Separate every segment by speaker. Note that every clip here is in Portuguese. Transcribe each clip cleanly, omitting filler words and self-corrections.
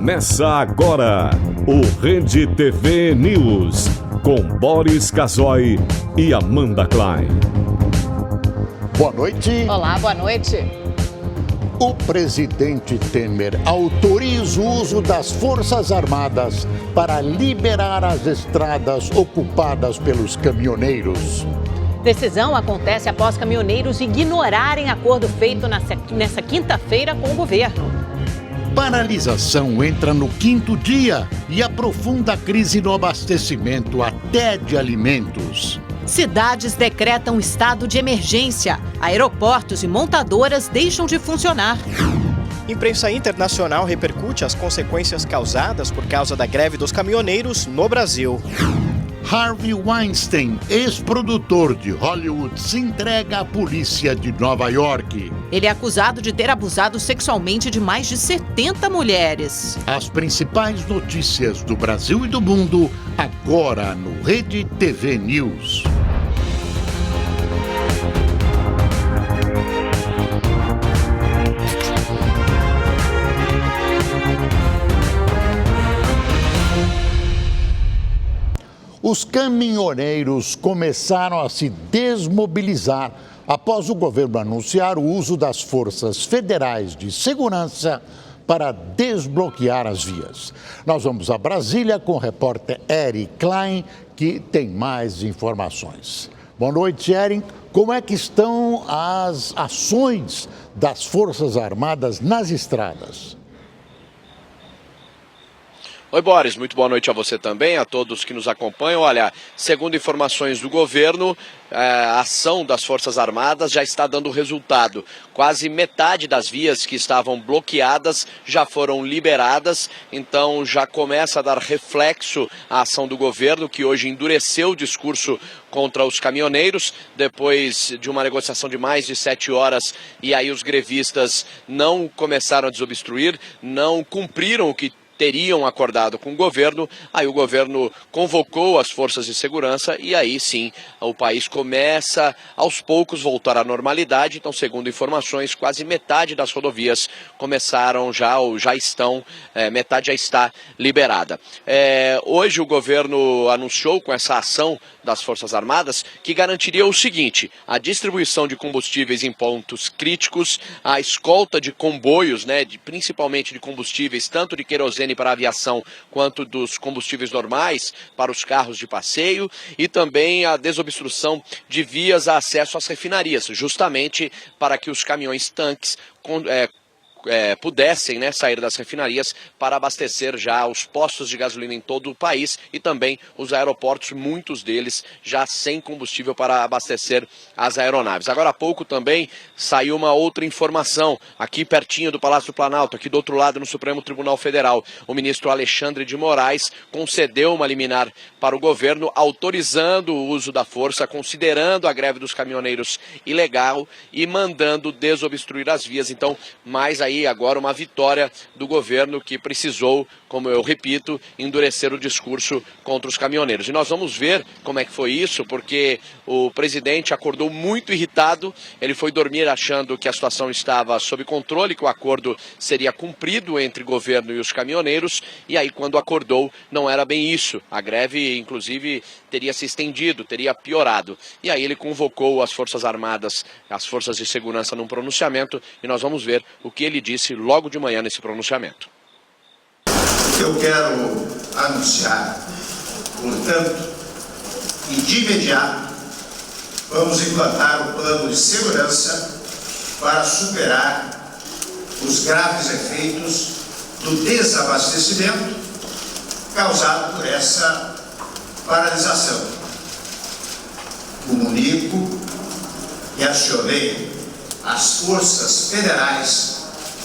Speaker 1: Começa agora o Rede TV News, com Boris Casoy e Amanda Klein.
Speaker 2: Boa noite.
Speaker 3: Olá, boa noite.
Speaker 2: O presidente Temer autoriza o uso das Forças Armadas para liberar as estradas ocupadas pelos caminhoneiros.
Speaker 3: Decisão acontece após caminhoneiros ignorarem acordo feito nessa quinta-feira com o governo.
Speaker 2: Paralisação entra no quinto dia e aprofunda a crise no abastecimento até de alimentos.
Speaker 3: Cidades decretam estado de emergência. Aeroportos e montadoras deixam de funcionar.
Speaker 4: Imprensa internacional repercute as consequências causadas por causa da greve dos caminhoneiros no Brasil.
Speaker 2: Harvey Weinstein, ex-produtor de Hollywood, se entrega à polícia de Nova York.
Speaker 3: Ele é acusado de ter abusado sexualmente de mais de 70 mulheres.
Speaker 2: As principais notícias do Brasil e do mundo, agora no Rede TV News. Os caminhoneiros começaram a se desmobilizar após o governo anunciar o uso das forças federais de segurança para desbloquear as vias. Nós vamos a Brasília com o repórter Eric Klein, que tem mais informações. Boa noite, Eric. Como é que estão as ações das Forças Armadas nas estradas?
Speaker 5: Oi, Boris, muito boa noite a você também, a todos que nos acompanham. Olha, segundo informações do governo, a ação das Forças Armadas já está dando resultado. Quase metade das vias que estavam bloqueadas já foram liberadas, então já começa a dar reflexo a ação do governo, que hoje endureceu o discurso contra os caminhoneiros, depois de uma negociação de mais de 7 horas, e aí os grevistas não começaram a desobstruir, não cumpriram o que teriam acordado com o governo. Aí o governo convocou as forças de segurança e aí sim o país começa aos poucos voltar à normalidade. Então, segundo informações, quase metade das rodovias começaram já ou já estão, metade já está liberada. Hoje o governo anunciou com essa ação das Forças Armadas que garantiria o seguinte: a distribuição de combustíveis em pontos críticos, a escolta de comboios, principalmente de combustíveis, tanto de querosene para a aviação quanto dos combustíveis normais para os carros de passeio, e também a desobstrução de vias a acesso às refinarias, justamente para que os caminhões tanques pudessem sair das refinarias para abastecer já os postos de gasolina em todo o país e também os aeroportos, muitos deles já sem combustível para abastecer as aeronaves. Agora há pouco também saiu uma outra informação aqui pertinho do Palácio do Planalto, aqui do outro lado no Supremo Tribunal Federal. O ministro Alexandre de Moraes concedeu uma liminar para o governo autorizando o uso da força, considerando a greve dos caminhoneiros ilegal e mandando desobstruir as vias. Então, mais aí agora uma vitória do governo, que precisou, como eu repito, endurecer o discurso contra os caminhoneiros. E nós vamos ver como é que foi isso, porque o presidente acordou muito irritado. Ele foi dormir achando que a situação estava sob controle, que o acordo seria cumprido entre o governo e os caminhoneiros, e aí quando acordou não era bem isso. A greve, inclusive, teria se estendido, teria piorado. E aí ele convocou as Forças Armadas, as Forças de Segurança num pronunciamento, e nós vamos ver o que ele disse logo de manhã nesse pronunciamento.
Speaker 6: Eu quero anunciar, portanto, que de imediato vamos implantar o plano de segurança para superar os graves efeitos do desabastecimento causado por essa paralisação. Comunico e acionei as forças federais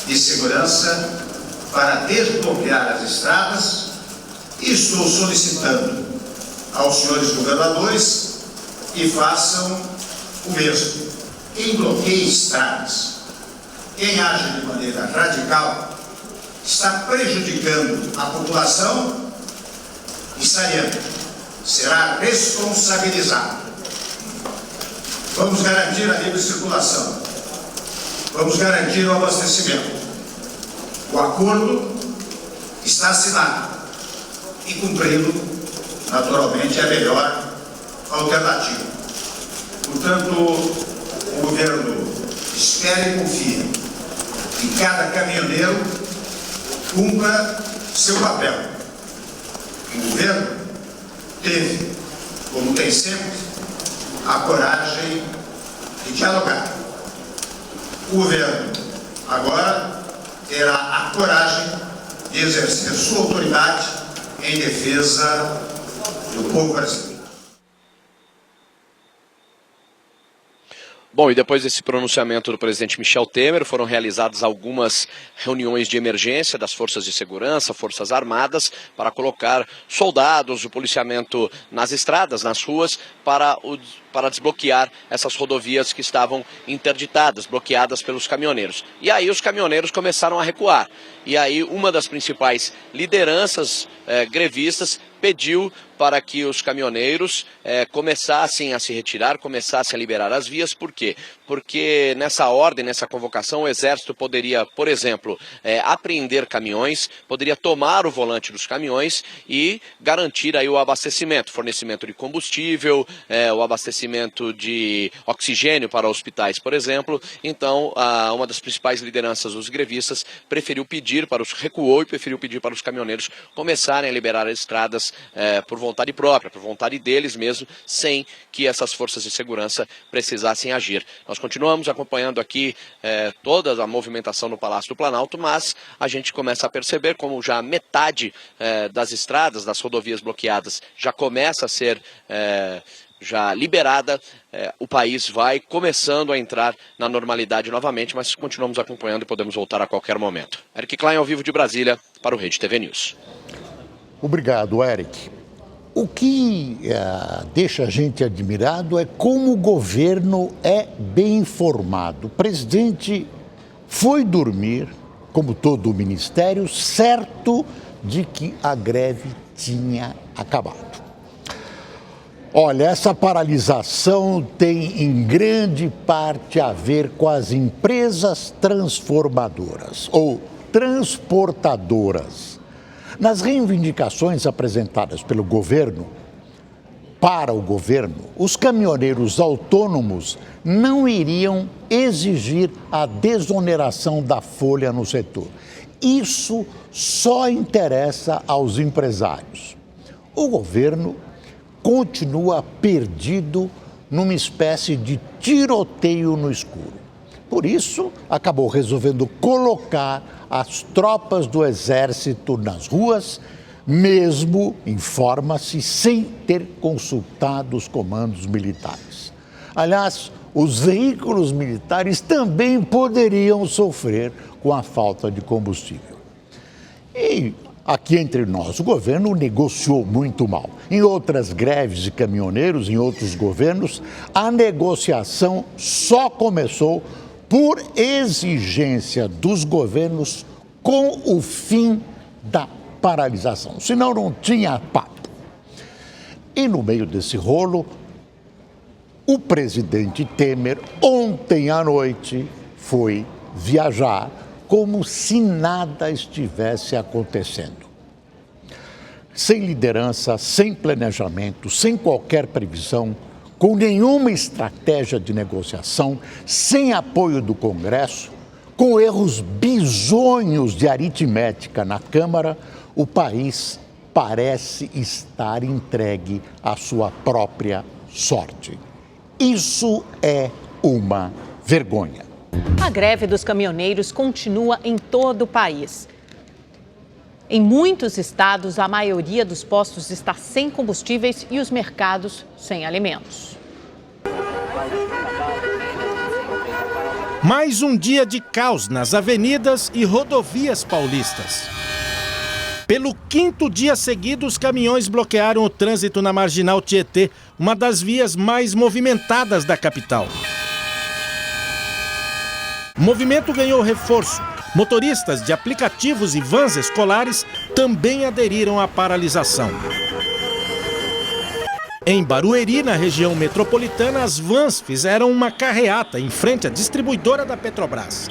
Speaker 6: de segurança para desbloquear as estradas e estou solicitando aos senhores governadores que façam o mesmo. Quem bloqueia estradas, quem age de maneira radical, está prejudicando a população e será responsabilizado. Vamos garantir a livre circulação. Vamos garantir o abastecimento. O acordo está assinado e cumprindo, naturalmente, é a melhor alternativa. Portanto, o governo espera e confia que cada caminhoneiro cumpra seu papel. O governo teve, como tem sempre, a coragem de dialogar. O governo agora terá a coragem de exercer sua autoridade em defesa do povo brasileiro.
Speaker 5: Bom, e depois desse pronunciamento do presidente Michel Temer, foram realizadas algumas reuniões de emergência das forças de segurança, forças armadas, para colocar soldados, o policiamento nas estradas, nas ruas, para desbloquear essas rodovias que estavam interditadas, bloqueadas pelos caminhoneiros. E aí os caminhoneiros começaram a recuar. E aí uma das principais lideranças grevistas pediu para que os caminhoneiros começassem a se retirar, começassem a liberar as vias. Por quê? Porque nessa ordem, nessa convocação, o Exército poderia, por exemplo, apreender caminhões, poderia tomar o volante dos caminhões e garantir aí o abastecimento, fornecimento de combustível, o abastecimento de oxigênio para hospitais, por exemplo. Então, uma das principais lideranças dos grevistas recuou e preferiu pedir para os caminhoneiros começarem a liberar as estradas por vontade própria, por vontade deles mesmo, sem que essas forças de segurança precisassem agir. Nós continuamos acompanhando aqui toda a movimentação no Palácio do Planalto, mas a gente começa a perceber como já metade das estradas, das rodovias bloqueadas, já começa a ser já liberada. O país vai começando a entrar na normalidade novamente, mas continuamos acompanhando e podemos voltar a qualquer momento. Eric Klein, ao vivo de Brasília, para o Rede TV News.
Speaker 2: Obrigado, Eric. O que deixa a gente admirado é como o governo é bem informado. O presidente foi dormir, como todo o ministério, certo de que a greve tinha acabado. Olha, essa paralisação tem em grande parte a ver com as empresas transformadoras ou transportadoras. Nas reivindicações apresentadas pelo governo, para o governo, os caminhoneiros autônomos não iriam exigir a desoneração da folha no setor. Isso só interessa aos empresários. O governo continua perdido numa espécie de tiroteio no escuro. Por isso, acabou resolvendo colocar as tropas do Exército nas ruas, mesmo, informa-se, sem ter consultado os comandos militares. Aliás, os veículos militares também poderiam sofrer com a falta de combustível. E aqui entre nós, o governo negociou muito mal. Em outras greves de caminhoneiros, em outros governos, a negociação só começou por exigência dos governos com o fim da paralisação. Senão não tinha papo. E no meio desse rolo, o presidente Temer, ontem à noite, foi viajar como se nada estivesse acontecendo. Sem liderança, sem planejamento, sem qualquer previsão, com nenhuma estratégia de negociação, sem apoio do Congresso, com erros bizonhos de aritmética na Câmara, o país parece estar entregue à sua própria sorte. Isso é uma vergonha.
Speaker 3: A greve dos caminhoneiros continua em todo o país. Em muitos estados, a maioria dos postos está sem combustíveis e os mercados sem alimentos.
Speaker 7: Mais um dia de caos nas avenidas e rodovias paulistas. Pelo quinto dia seguido, os caminhões bloquearam o trânsito na Marginal Tietê, uma das vias mais movimentadas da capital. O movimento ganhou reforço. Motoristas de aplicativos e vans escolares também aderiram à paralisação. Em Barueri, na região metropolitana, as vans fizeram uma carreata em frente à distribuidora da Petrobras.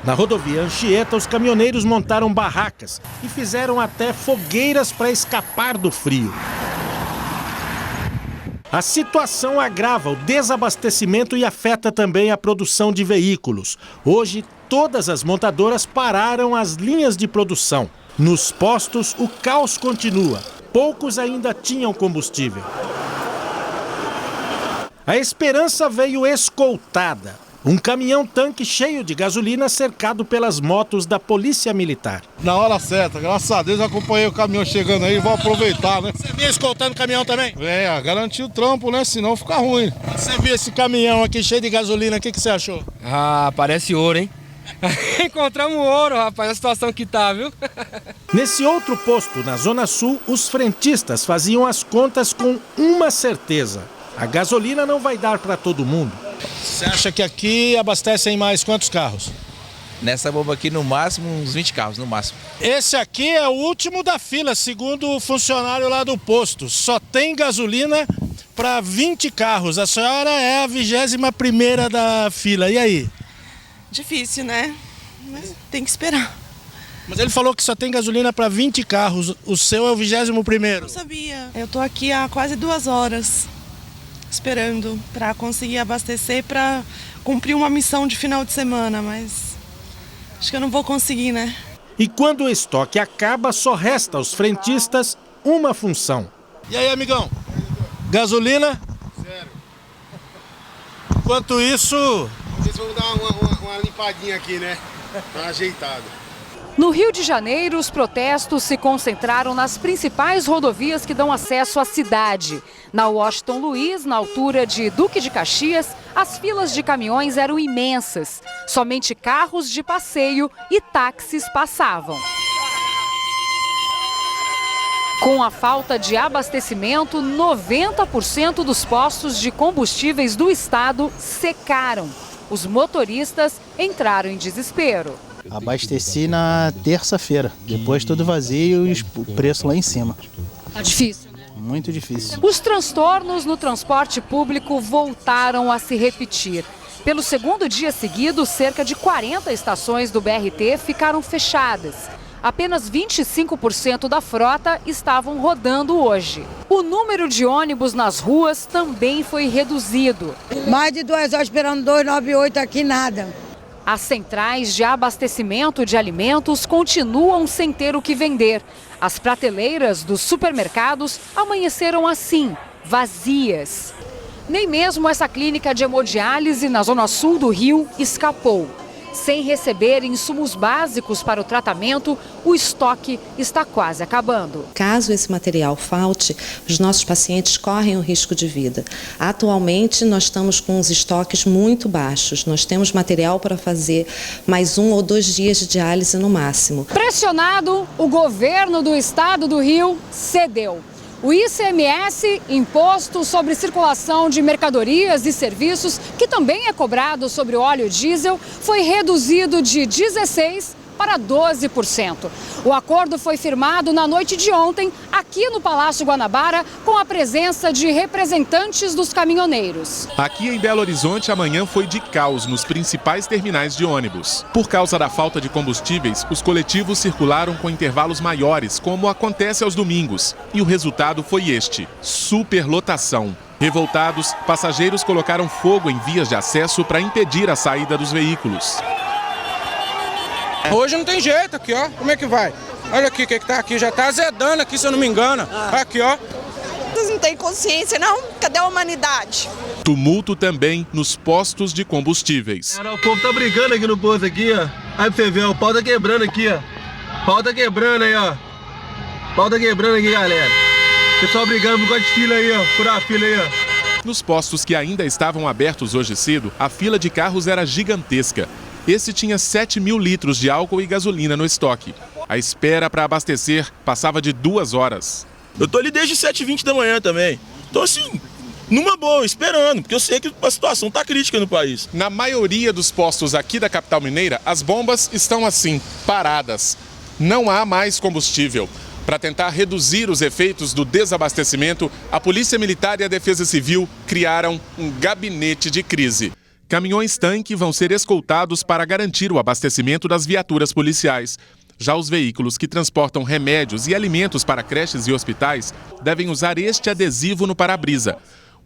Speaker 7: Na rodovia Anchieta, os caminhoneiros montaram barracas e fizeram até fogueiras para escapar do frio. A situação agrava o desabastecimento e afeta também a produção de veículos. Hoje, todas as montadoras pararam as linhas de produção. Nos postos, o caos continua. Poucos ainda tinham combustível. A esperança veio escoltada. Um caminhão-tanque cheio de gasolina cercado pelas motos da Polícia Militar.
Speaker 8: Na hora certa, graças a Deus, eu acompanhei o caminhão chegando aí, vou aproveitar, né?
Speaker 7: Você vinha escoltando o caminhão também?
Speaker 8: Garantir o trampo, né? Senão fica ruim.
Speaker 7: Você viu esse caminhão aqui cheio de gasolina, o que você achou?
Speaker 9: Ah, parece ouro, hein? Encontramos ouro, rapaz, a situação que tá, viu?
Speaker 7: Nesse outro posto, na Zona Sul, os frentistas faziam as contas com uma certeza. A gasolina não vai dar para todo mundo. Você acha que aqui abastecem mais quantos carros?
Speaker 10: Nessa bomba aqui, no máximo, uns 20 carros, no máximo.
Speaker 7: Esse aqui é o último da fila, segundo o funcionário lá do posto. Só tem gasolina para 20 carros. A senhora é a 21ª da fila. E aí?
Speaker 11: Difícil, né? Mas tem que esperar.
Speaker 7: Mas ele falou que só tem gasolina para 20 carros. O seu é o 21º.
Speaker 11: Não sabia. Eu tô aqui há quase 2 horas. Esperando para conseguir abastecer para cumprir uma missão de final de semana, mas acho que eu não vou conseguir, né?
Speaker 7: E quando o estoque acaba, só resta aos frentistas uma função. E aí, amigão? Gasolina?
Speaker 8: Zero.
Speaker 7: Enquanto isso...
Speaker 8: Vocês vão dar uma limpadinha aqui, né? Tá ajeitado.
Speaker 12: No Rio de Janeiro, os protestos se concentraram nas principais rodovias que dão acesso à cidade. Na Washington Luiz, na altura de Duque de Caxias, as filas de caminhões eram imensas. Somente carros de passeio e táxis passavam. Com a falta de abastecimento, 90% dos postos de combustíveis do estado secaram. Os motoristas entraram em desespero.
Speaker 13: Abasteci na terça-feira, depois tudo vazio e o preço lá em cima.
Speaker 12: Tá difícil, né?
Speaker 13: Muito difícil.
Speaker 12: Os transtornos no transporte público voltaram a se repetir. Pelo segundo dia seguido, cerca de 40 estações do BRT ficaram fechadas. Apenas 25% da frota estavam rodando hoje. O número de ônibus nas ruas também foi reduzido.
Speaker 14: Mais de 2 horas esperando 298 aqui, nada.
Speaker 12: As centrais de abastecimento de alimentos continuam sem ter o que vender. As prateleiras dos supermercados amanheceram assim, vazias. Nem mesmo essa clínica de hemodiálise na zona sul do Rio escapou. Sem receber insumos básicos para o tratamento, o estoque está quase acabando.
Speaker 15: Caso esse material falte, os nossos pacientes correm o risco de vida. Atualmente, nós estamos com os estoques muito baixos. Nós temos material para fazer mais 1 ou 2 dias de diálise no máximo.
Speaker 12: Pressionado, o governo do estado do Rio cedeu. O ICMS, Imposto sobre Circulação de Mercadorias e Serviços, que também é cobrado sobre o óleo diesel, foi reduzido de 16% para 12%. O acordo foi firmado na noite de ontem, aqui no Palácio Guanabara, com a presença de representantes dos caminhoneiros.
Speaker 16: Aqui em Belo Horizonte, amanhã foi de caos nos principais terminais de ônibus. Por causa da falta de combustíveis, os coletivos circularam com intervalos maiores, como acontece aos domingos. E o resultado foi este: superlotação. Revoltados, passageiros colocaram fogo em vias de acesso para impedir a saída dos veículos.
Speaker 9: Hoje não tem jeito aqui, ó. Como é que vai? Olha aqui o que tá aqui. Já tá azedando aqui, se eu não me engano. Aqui, ó.
Speaker 11: Vocês não têm consciência, não? Cadê a humanidade?
Speaker 16: Tumulto também nos postos de combustíveis.
Speaker 17: O povo tá brigando aqui no posto aqui, ó. Aí pra você ver, o pau tá quebrando aqui, ó. Pau tá quebrando aí, ó. Pau tá quebrando aqui, galera. Pessoal brigando por causa de fila aí, ó. Furar a fila aí, ó.
Speaker 16: Nos postos que ainda estavam abertos hoje cedo, a fila de carros era gigantesca. Esse tinha 7 mil litros de álcool e gasolina no estoque. A espera para abastecer passava de 2 horas.
Speaker 18: Eu tô ali desde 7h20 da manhã também. Então assim, numa boa, esperando, porque eu sei que a situação tá crítica no país.
Speaker 16: Na maioria dos postos aqui da capital mineira, as bombas estão assim, paradas. Não há mais combustível. Para tentar reduzir os efeitos do desabastecimento, a Polícia Militar e a Defesa Civil criaram um gabinete de crise. Caminhões-tanque vão ser escoltados para garantir o abastecimento das viaturas policiais. Já os veículos que transportam remédios e alimentos para creches e hospitais devem usar este adesivo no para-brisa.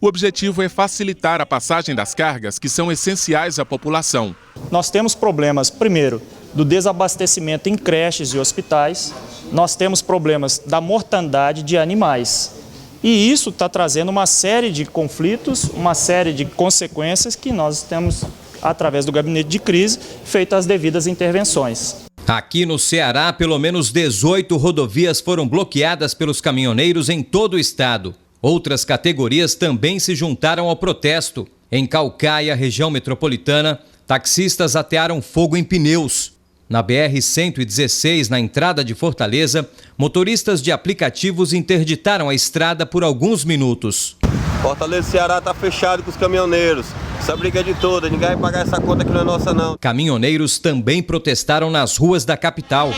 Speaker 16: O objetivo é facilitar a passagem das cargas que são essenciais à população.
Speaker 19: Nós temos problemas, primeiro, do desabastecimento em creches e hospitais. Nós temos problemas da mortandade de animais. E isso está trazendo uma série de conflitos, uma série de consequências que nós temos, através do gabinete de crise, feito as devidas intervenções.
Speaker 20: Aqui no Ceará, pelo menos 18 rodovias foram bloqueadas pelos caminhoneiros em todo o estado. Outras categorias também se juntaram ao protesto. Em Caucaia, região metropolitana, taxistas atearam fogo em pneus. Na BR-116, na entrada de Fortaleza, motoristas de aplicativos interditaram a estrada por alguns minutos.
Speaker 17: Fortaleza, Ceará está fechado com os caminhoneiros. Essa briga é de toda, ninguém vai pagar essa conta que não é nossa não.
Speaker 20: Caminhoneiros também protestaram nas ruas da capital.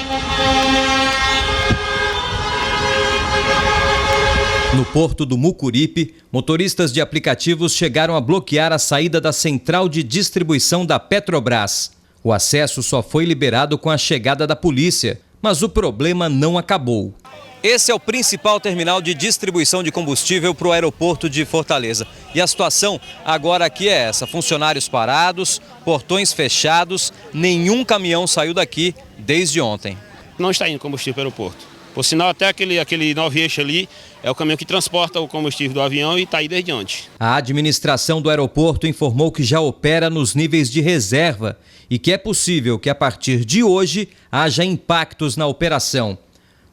Speaker 20: No porto do Mucuripe, motoristas de aplicativos chegaram a bloquear a saída da central de distribuição da Petrobras. O acesso só foi liberado com a chegada da polícia, mas o problema não acabou. Esse é o principal terminal de distribuição de combustível para o aeroporto de Fortaleza. E a situação agora aqui é essa: funcionários parados, portões fechados, nenhum caminhão saiu daqui desde ontem.
Speaker 21: Não está indo combustível para o aeroporto. Por sinal, até aquele 9 eixo ali é o caminhão que transporta o combustível do avião e está aí desde ontem.
Speaker 20: A administração do aeroporto informou que já opera nos níveis de reserva e que é possível que a partir de hoje haja impactos na operação.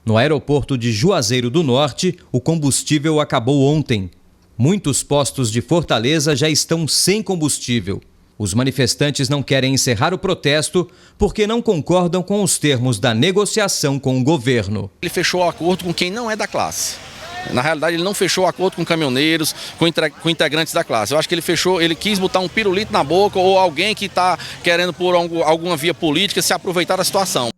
Speaker 20: No aeroporto de Juazeiro do Norte, o combustível acabou ontem. Muitos postos de Fortaleza já estão sem combustível. Os manifestantes não querem encerrar o protesto porque não concordam com os termos da negociação com o governo.
Speaker 22: Ele fechou o acordo com quem não é da classe. Na realidade, ele não fechou o acordo com caminhoneiros, com integrantes da classe. Eu acho que ele quis botar um pirulito na boca ou alguém que está querendo, por alguma via política, se aproveitar da situação.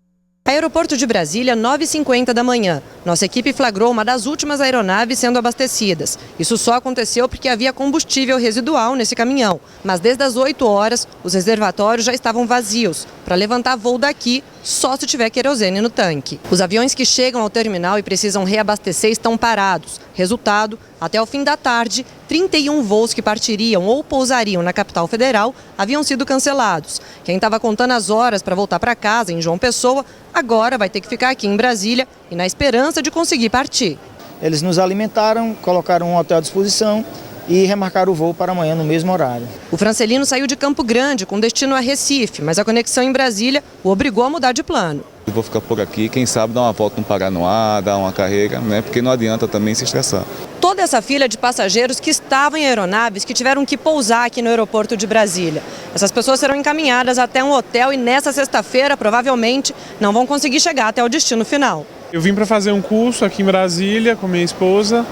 Speaker 23: Aeroporto de Brasília, 9h50 da manhã. Nossa equipe flagrou uma das últimas aeronaves sendo abastecidas. Isso só aconteceu porque havia combustível residual nesse caminhão. Mas desde as 8 horas, os reservatórios já estavam vazios. Para levantar voo daqui, só se tiver querosene no tanque. Os aviões que chegam ao terminal e precisam reabastecer estão parados. Resultado, até o fim da tarde, 31 voos que partiriam ou pousariam na capital federal haviam sido cancelados. Quem estava contando as horas para voltar para casa, em João Pessoa, agora vai ter que ficar aqui em Brasília e na esperança de conseguir partir.
Speaker 24: Eles nos alimentaram, colocaram um hotel à disposição e remarcaram o voo para amanhã no mesmo horário.
Speaker 23: O Francelino saiu de Campo Grande com destino a Recife, mas a conexão em Brasília o obrigou a mudar de plano.
Speaker 25: Eu vou ficar por aqui, quem sabe dar uma volta no Paranoá, dar uma carrega, né? Porque não adianta também se estressar.
Speaker 23: Toda essa fila de passageiros que estavam em aeronaves que tiveram que pousar aqui no aeroporto de Brasília. Essas pessoas serão encaminhadas até um hotel e nessa sexta-feira, provavelmente, não vão conseguir chegar até o destino final.
Speaker 26: Eu vim para fazer um curso aqui em Brasília com minha esposa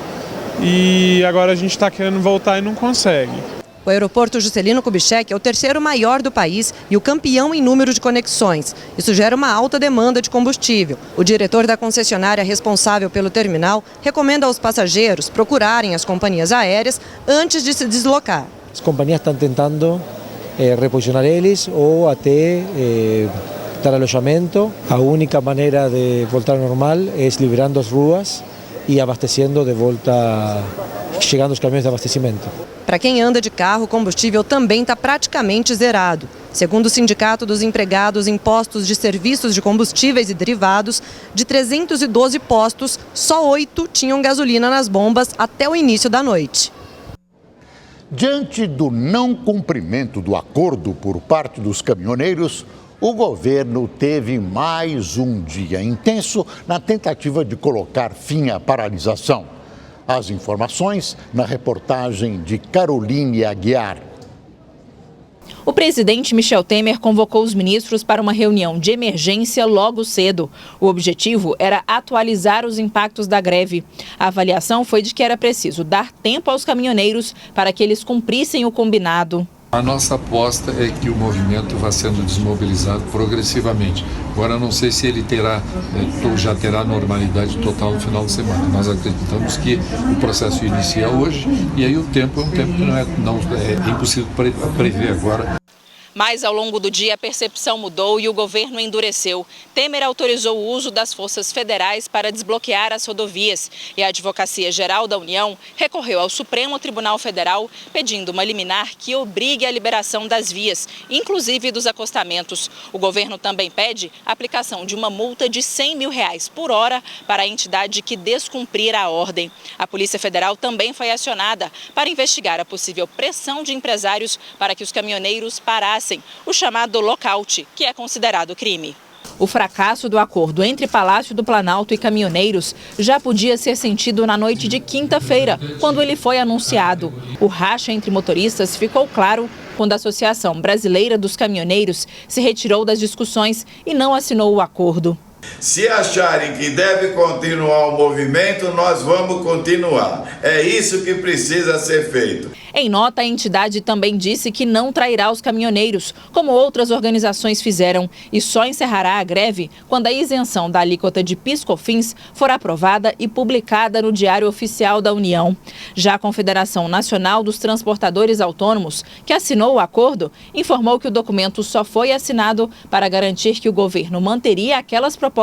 Speaker 26: e agora a gente está querendo voltar e não consegue.
Speaker 23: O aeroporto Juscelino Kubitschek é o terceiro maior do país e o campeão em número de conexões. Isso gera uma alta demanda de combustível. O diretor da concessionária responsável pelo terminal recomenda aos passageiros procurarem as companhias aéreas antes de se deslocar.
Speaker 24: As companhias estão tentando reposicionar eles ou até dar alojamento. A única maneira de voltar ao normal é liberando as ruas e abastecendo de volta, chegando os caminhões de abastecimento.
Speaker 23: Para quem anda de carro, o combustível também está praticamente zerado. Segundo o Sindicato dos Empregados em Postos de Serviços de Combustíveis e Derivados, de 312 postos, só 8 tinham gasolina nas bombas até o início da noite.
Speaker 2: Diante do não cumprimento do acordo por parte dos caminhoneiros, o governo teve mais um dia intenso na tentativa de colocar fim à paralisação. As informações na reportagem de Caroline Aguiar.
Speaker 27: O presidente Michel Temer convocou os ministros para uma reunião de emergência logo cedo. O objetivo era atualizar os impactos da greve. A avaliação foi de que era preciso dar tempo aos caminhoneiros para que eles cumprissem o combinado.
Speaker 1: A nossa aposta é que o movimento vá sendo desmobilizado progressivamente. Agora, não sei se ele terá ou já terá normalidade total no final de semana. Nós acreditamos que o processo inicia hoje e aí o tempo é um tempo que é impossível prever agora.
Speaker 27: Mas ao longo do dia a percepção mudou e o governo endureceu. Temer autorizou o uso das forças federais para desbloquear as rodovias. E a Advocacia Geral da União recorreu ao Supremo Tribunal Federal pedindo uma liminar que obrigue a liberação das vias, inclusive dos acostamentos. O governo também pede a aplicação de uma multa de R$100 mil por hora para a entidade que descumprir a ordem. A Polícia Federal também foi acionada para investigar a possível pressão de empresários para que os caminhoneiros parassem o chamado lockout, que é considerado crime. O fracasso do acordo entre Palácio do Planalto e caminhoneiros já podia ser sentido na noite de quinta-feira, quando ele foi anunciado. O racha entre motoristas ficou claro quando a Associação Brasileira dos Caminhoneiros se retirou das discussões e não assinou o acordo.
Speaker 3: Se acharem que deve continuar o movimento, nós vamos continuar. É isso que precisa ser feito.
Speaker 27: Em nota, a entidade também disse que não trairá os caminhoneiros, como outras organizações fizeram, e só encerrará a greve quando a isenção da alíquota de PIS/COFINS for aprovada e publicada no Diário Oficial da União. Já a Confederação Nacional dos Transportadores Autônomos, que assinou o acordo, informou que o documento só foi assinado para garantir que o governo manteria aquelas propostas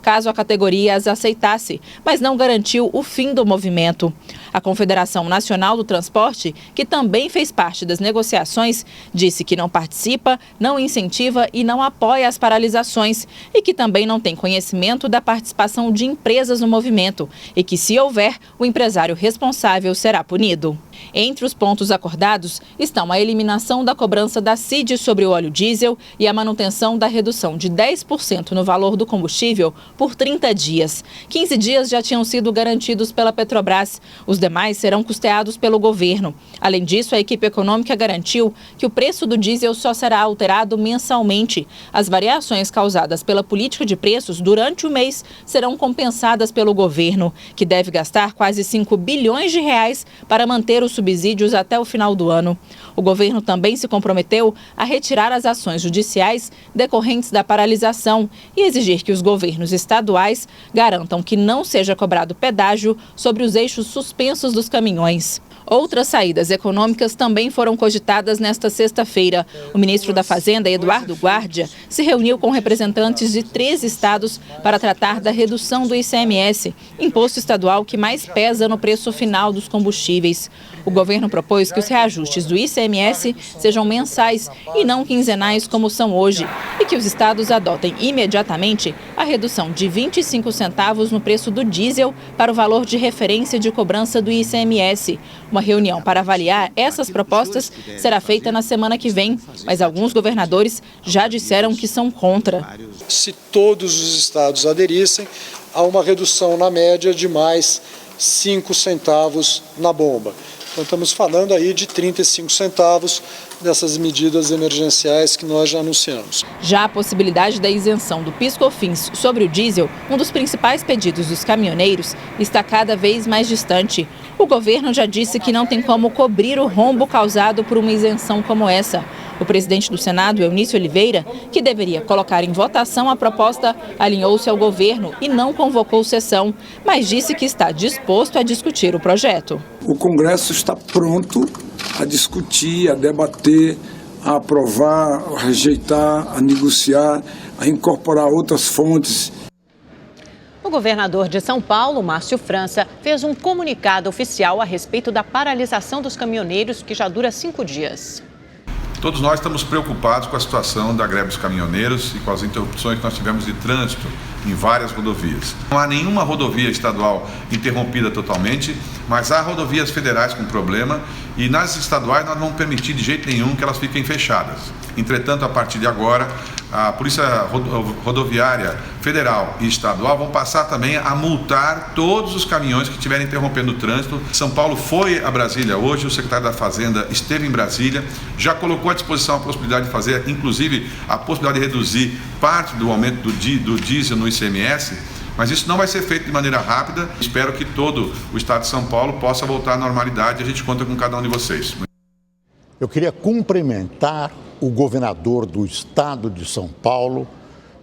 Speaker 27: caso a categoria as aceitasse, mas não garantiu o fim do movimento. A Confederação Nacional do Transporte, que também fez parte das negociações, disse que não participa, não incentiva e não apoia as paralisações e que também não tem conhecimento da participação de empresas no movimento e que, se houver, o empresário responsável será punido. Entre os pontos acordados estão a eliminação da cobrança da CID sobre o óleo diesel e a manutenção da redução de 10% no valor do combustível por 30 dias. 15 dias já tinham sido garantidos pela Petrobras. Os demais serão custeados pelo governo. Além disso, a equipe econômica garantiu que o preço do diesel só será alterado mensalmente. As variações causadas pela política de preços durante o mês serão compensadas pelo governo, que deve gastar quase 5 bilhões de reais para manter os subsídios até o final do ano. O governo também se comprometeu a retirar as ações judiciais decorrentes da paralisação e exigir que os governos estaduais garantam que não seja cobrado pedágio sobre os eixos suspensos dos caminhões. Outras saídas econômicas também foram cogitadas nesta sexta-feira. O ministro da Fazenda, Eduardo Guardia, se reuniu com representantes de 13 estados para tratar da redução do ICMS, imposto estadual que mais pesa no preço final dos combustíveis. O governo propôs que os reajustes do ICMS sejam mensais e não quinzenais como são hoje, e que os estados adotem imediatamente a redução de 25 centavos no preço do diesel para o valor de referência de cobrança do ICMS. Uma reunião para avaliar essas propostas será feita na semana que vem, mas alguns governadores já disseram que são contra.
Speaker 4: Se todos os estados aderissem, há uma redução na média de mais 5 centavos na bomba. Então estamos falando aí de 35 centavos dessas medidas emergenciais que nós já anunciamos.
Speaker 27: Já a possibilidade da isenção do PIS/COFINS sobre o diesel, um dos principais pedidos dos caminhoneiros, está cada vez mais distante. O governo já disse que não tem como cobrir o rombo causado por uma isenção como essa. O presidente do Senado, Eunício Oliveira, que deveria colocar em votação a proposta, alinhou-se ao governo e não convocou sessão, mas disse que está disposto a discutir o projeto.
Speaker 5: O Congresso está pronto a discutir, a debater, a aprovar, a rejeitar, a negociar, a incorporar outras fontes.
Speaker 6: O governador de São Paulo, Márcio França, fez um comunicado oficial a respeito da paralisação dos caminhoneiros, que já dura 5 dias.
Speaker 7: Todos nós estamos preocupados com a situação da greve dos caminhoneiros e com as interrupções que nós tivemos de trânsito em várias rodovias. Não há nenhuma rodovia estadual interrompida totalmente, mas há rodovias federais com problema e nas estaduais nós não vamos permitir de jeito nenhum que elas fiquem fechadas. Entretanto, a partir de agora, a Polícia Rodoviária Federal e Estadual vão passar também a multar todos os caminhões que estiverem interrompendo o trânsito. São Paulo foi a Brasília hoje, o secretário da Fazenda esteve em Brasília, já colocou à disposição a possibilidade de fazer, inclusive, a possibilidade de reduzir parte do aumento do diesel no ICMS, mas isso não vai ser feito de maneira rápida. Espero que todo o estado de São Paulo possa voltar à normalidade e a gente conta com cada um de vocês.
Speaker 2: Eu queria cumprimentar o governador do estado de São Paulo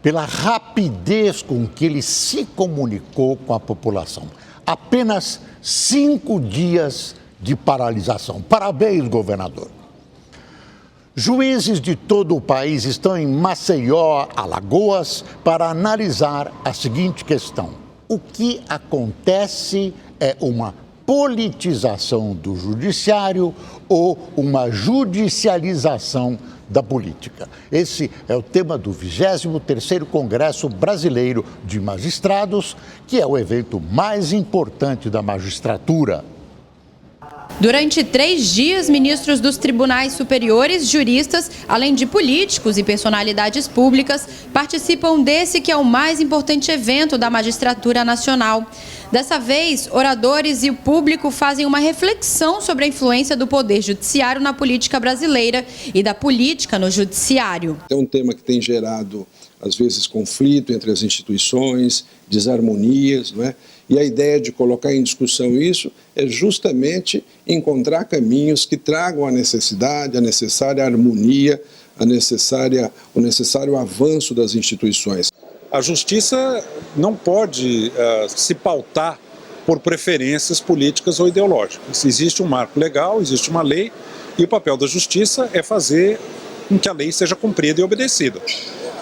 Speaker 2: pela rapidez com que ele se comunicou com a população. Apenas 5 dias de paralisação. Parabéns, governador. Juízes de todo o país estão em Maceió, Alagoas, para analisar a seguinte questão: o que acontece é uma politização do judiciário ou uma judicialização da política? Esse é o tema do 23º Congresso Brasileiro de Magistrados, que é o evento mais importante da magistratura.
Speaker 23: Durante 3 dias, ministros dos tribunais superiores, juristas, além de políticos e personalidades públicas, participam desse que é o mais importante evento da magistratura nacional. Dessa vez, oradores e o público fazem uma reflexão sobre a influência do Poder Judiciário na política brasileira e da política no judiciário.
Speaker 8: É um tema que tem gerado, às vezes, conflito entre as instituições, desarmonias, não é? E a ideia de colocar em discussão isso é justamente encontrar caminhos que tragam a necessidade, a necessária harmonia, o necessário avanço das instituições.
Speaker 9: A justiça não pode se pautar por preferências políticas ou ideológicas. Existe um marco legal, existe uma lei, e o papel da justiça é fazer com que a lei seja cumprida e obedecida.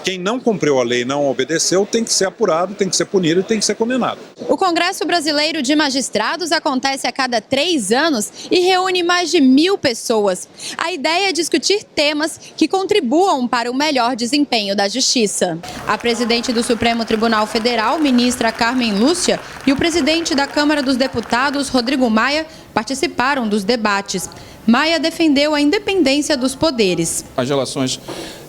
Speaker 9: Quem não cumpriu a lei e não obedeceu tem que ser apurado, tem que ser punido e tem que ser condenado.
Speaker 23: O Congresso Brasileiro de Magistrados acontece a cada 3 anos e reúne mais de 1.000 pessoas. A ideia é discutir temas que contribuam para o melhor desempenho da Justiça. A presidente do Supremo Tribunal Federal, ministra Carmen Lúcia, e o presidente da Câmara dos Deputados, Rodrigo Maia, participaram dos debates. Maia defendeu a independência dos poderes.
Speaker 10: As relações,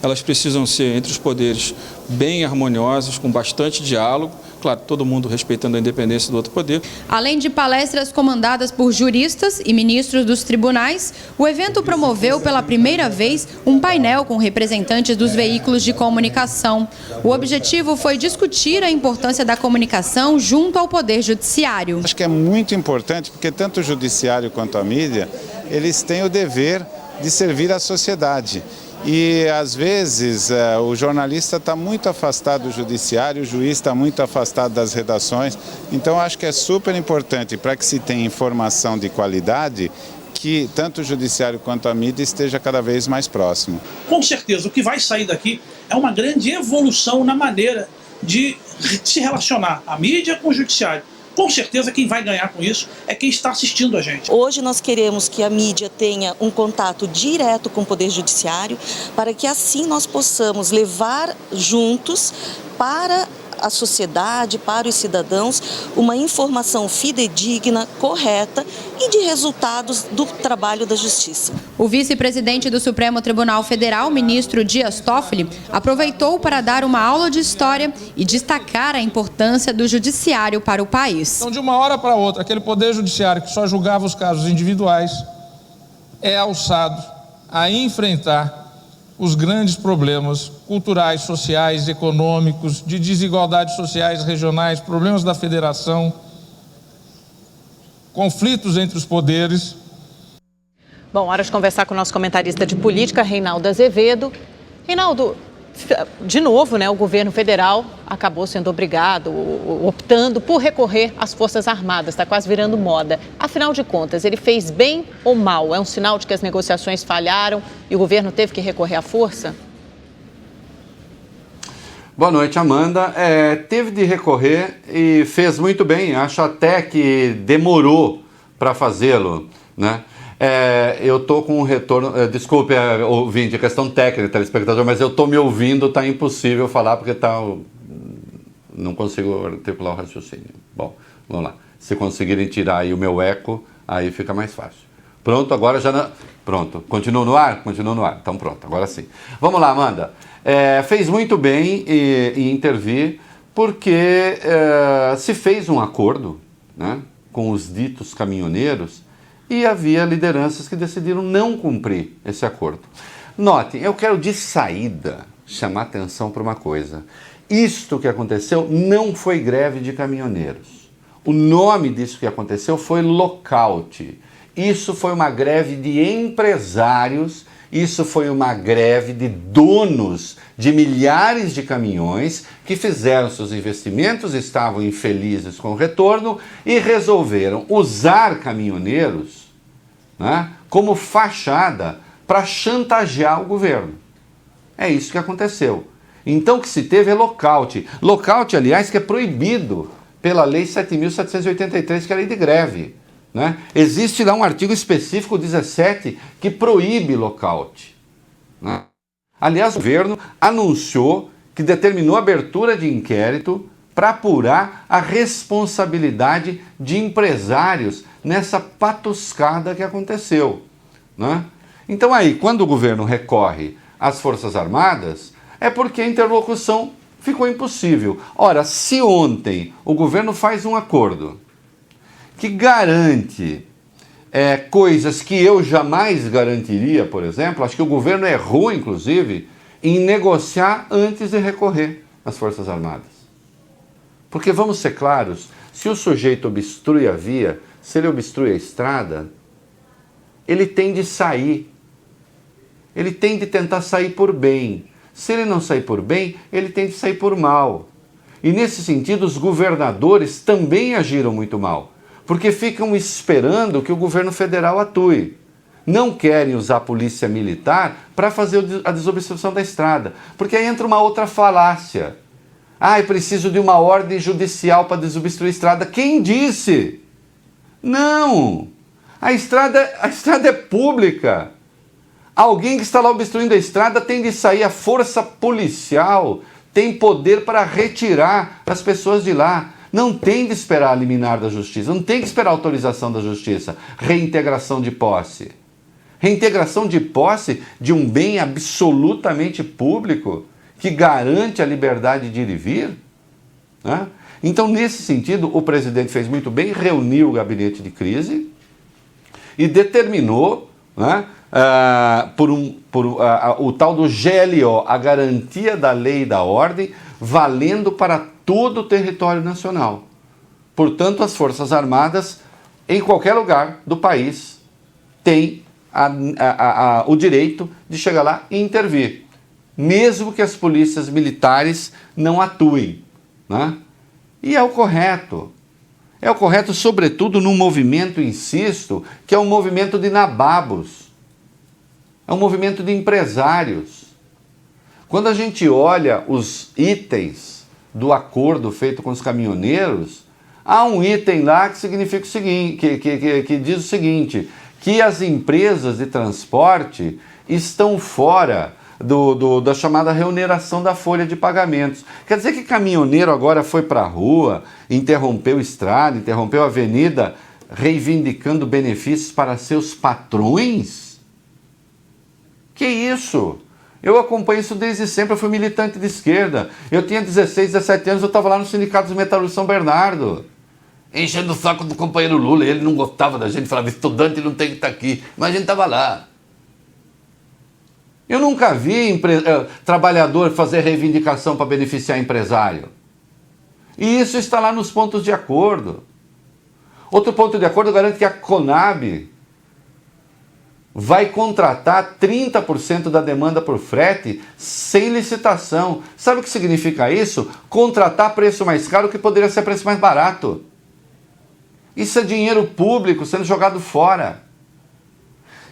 Speaker 10: elas precisam ser entre os poderes bem harmoniosas, com bastante diálogo, claro, todo mundo respeitando a independência do outro poder.
Speaker 23: Além de palestras comandadas por juristas e ministros dos tribunais, o evento promoveu pela primeira vez um painel com representantes dos veículos de comunicação. O objetivo foi discutir a importância da comunicação junto ao Poder Judiciário.
Speaker 12: Acho que é muito importante porque tanto o Judiciário quanto a mídia, eles têm o dever de servir à sociedade. E, às vezes, o jornalista está muito afastado do judiciário, o juiz está muito afastado das redações. Então, acho que é super importante para que se tenha informação de qualidade que tanto o judiciário quanto a mídia esteja cada vez mais próximo.
Speaker 13: Com certeza, o que vai sair daqui é uma grande evolução na maneira de se relacionar a mídia com o judiciário. Com certeza quem vai ganhar com isso é quem está assistindo a gente.
Speaker 14: Hoje nós queremos que a mídia tenha um contato direto com o Poder Judiciário, para que assim nós possamos levar juntos para a sociedade, para os cidadãos, uma informação fidedigna, correta e de resultados do trabalho da Justiça.
Speaker 23: O vice-presidente do Supremo Tribunal Federal, ministro Dias Toffoli, aproveitou para dar uma aula de história e destacar a importância do judiciário para o país.
Speaker 15: Então, de uma hora para outra, aquele Poder Judiciário que só julgava os casos individuais é alçado a enfrentar os grandes problemas culturais, sociais, econômicos, de desigualdades sociais regionais, problemas da federação, conflitos entre os poderes.
Speaker 6: Bom, hora de conversar com o nosso comentarista de política, Reinaldo Azevedo. Reinaldo, de novo, o governo federal acabou sendo obrigado, optando por recorrer às Forças Armadas, está quase virando moda. Afinal de contas, ele fez bem ou mal? É um sinal de que as negociações falharam e o governo teve que recorrer à força?
Speaker 28: Boa noite, Amanda. Teve de recorrer e fez muito bem. Acho até que demorou para fazê-lo, né? Eu estou com um retorno, desculpe, ouvinte, questão técnica, telespectador, mas eu estou me ouvindo, está impossível falar porque não consigo articular o raciocínio. Bom, vamos lá. Se conseguirem tirar aí o meu eco, aí fica mais fácil. Pronto, agora já... Pronto, continua no ar? Continua no ar, então pronto, agora sim. Vamos lá, Amanda. Fez muito bem em intervir, porque se fez um acordo, né, com os ditos caminhoneiros, e havia lideranças que decidiram não cumprir esse acordo. Notem, eu quero de saída chamar atenção para uma coisa. Isto que aconteceu não foi greve de caminhoneiros. O nome disso que aconteceu foi lockout. Isso foi uma greve de empresários, isso foi uma greve de donos de milhares de caminhões que fizeram seus investimentos, estavam infelizes com o retorno e resolveram usar caminhoneiros, né, como fachada para chantagear o governo. É isso que aconteceu. Então o que se teve é lockout. Lockout, aliás, que é proibido pela Lei 7.783, que é a lei de greve. Né? Existe lá um artigo específico, 17, que proíbe lockout. Né? Aliás, o governo anunciou que determinou a abertura de inquérito para apurar a responsabilidade de empresários nessa patuscada que aconteceu. Né? Então aí, quando o governo recorre às Forças Armadas, é porque a interlocução ficou impossível. Ora, se ontem o governo faz um acordo que garante coisas que eu jamais garantiria, por exemplo, acho que o governo errou, inclusive, em negociar antes de recorrer às Forças Armadas. Porque, vamos ser claros, se o sujeito obstrui a via, se ele obstrui a estrada, ele tem de sair. Ele tem de tentar sair por bem. Se ele não sair por bem, ele tem de sair por mal. E, nesse sentido, os governadores também agiram muito mal, porque ficam esperando que o governo federal atue. Não querem usar a polícia militar para fazer a desobstrução da estrada, porque aí entra uma outra falácia. Ah, eu preciso de uma ordem judicial para desobstruir a estrada. Quem disse? Não! A estrada é pública. Alguém que está lá obstruindo a estrada tem de sair, a força policial tem poder para retirar as pessoas de lá. Não tem de esperar a liminar da justiça, não tem que esperar a autorização da justiça. Reintegração de posse. Reintegração de posse de um bem absolutamente público que garante a liberdade de ir e vir. Né? Então, nesse sentido, o presidente fez muito bem, reuniu o gabinete de crise e determinou, né, o tal do GLO, a garantia da lei e da ordem, valendo para todo o território nacional. Portanto, as Forças Armadas, em qualquer lugar do país, têm o direito de chegar lá e intervir, mesmo que as polícias militares não atuem. Né? E é o correto. É o correto, sobretudo, num movimento, insisto, que é um movimento de nababos. É um movimento de empresários. Quando a gente olha os itens do acordo feito com os caminhoneiros, há um item lá que significa o seguinte, que diz o seguinte, que as empresas de transporte estão fora da chamada remuneração da folha de pagamentos. Quer dizer que caminhoneiro agora foi para a rua, interrompeu estrada, interrompeu avenida, reivindicando benefícios para seus patrões? Que isso? Eu acompanho isso desde sempre, eu fui militante de esquerda. Eu tinha 16, 17 anos, eu estava lá no Sindicato dos Metalúrgicos São Bernardo, enchendo o saco do companheiro Lula. Ele não gostava da gente, falava, estudante não tem que estar aqui. Mas a gente estava lá. Eu nunca vi trabalhador fazer reivindicação para beneficiar empresário. E isso está lá nos pontos de acordo. Outro ponto de acordo garante que a Conab vai contratar 30% da demanda por frete sem licitação. Sabe o que significa isso? Contratar preço mais caro que poderia ser preço mais barato. Isso é dinheiro público sendo jogado fora.